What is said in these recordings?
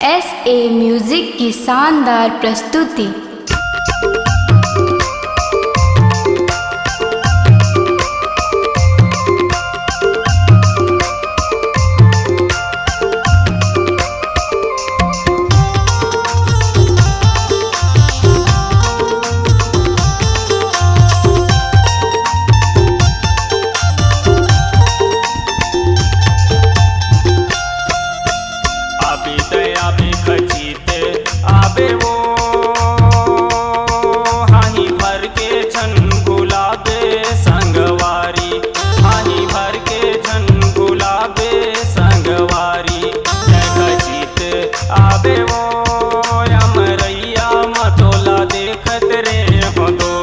SA music की शानदार प्रस्तुति। आबे वो हाही भर के छन गुलाबे संगवारी, हाही भर के छन गुलाबे संगवारी। खचित आबे वो अमरैया मतोला देखत रे हो दो,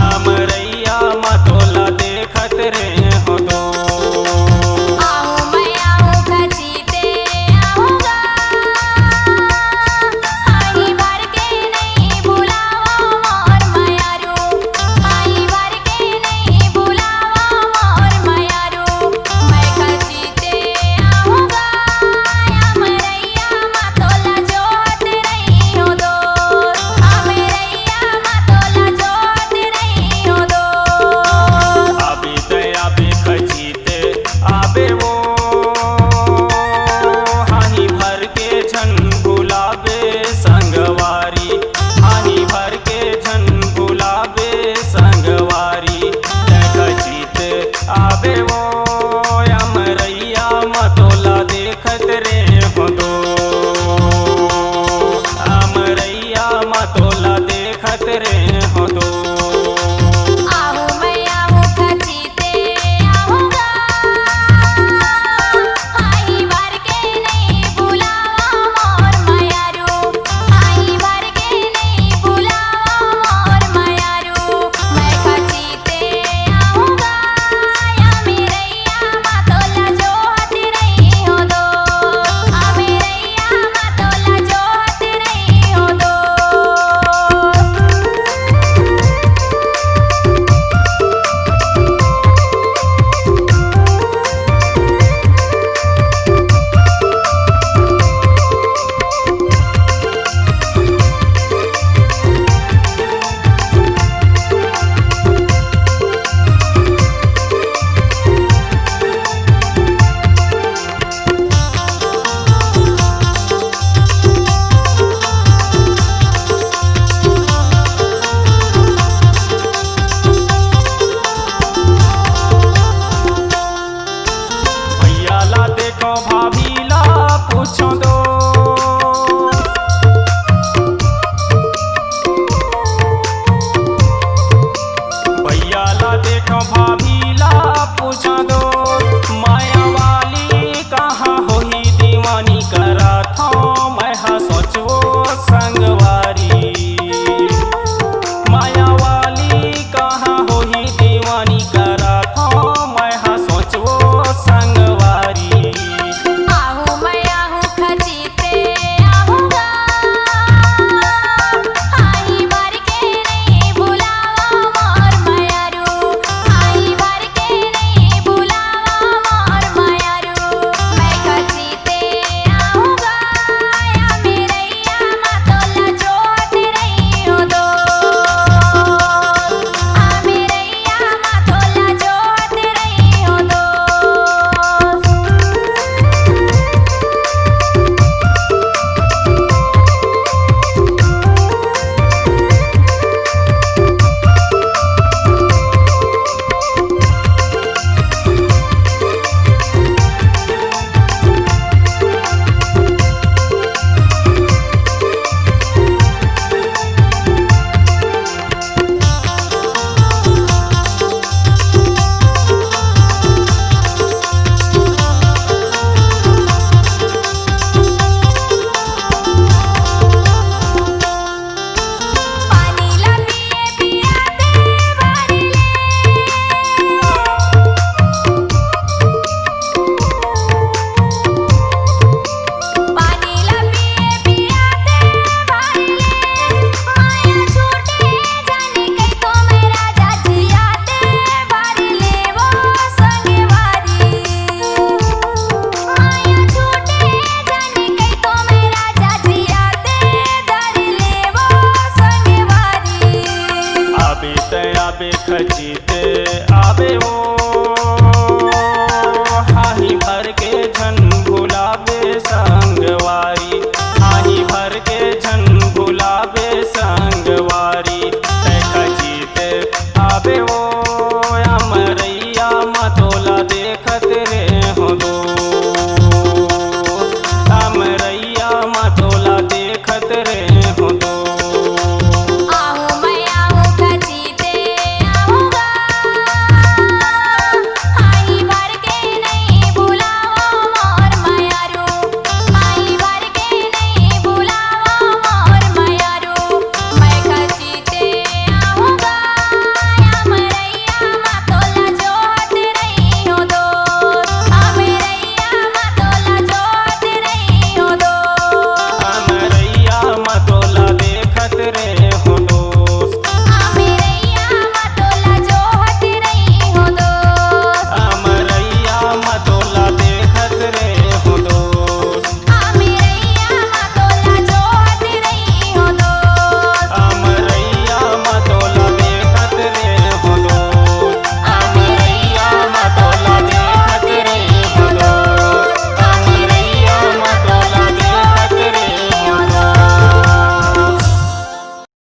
अमरैया मतोला देखत रे हो दो। आबे वो हाही भर के छन गुलाबे संगवारी, हाही भर के छन गुलाबे संगवारी। खचित आबे वो अमरैया मतोला देखत रे हो दो, अमरैया मतोला देखत रे हो दो। देखो भाभीला पूछो दो, भैयाला देखो भाभीला पूछो दो। माया वाली कहाँ होही दीवानी करा था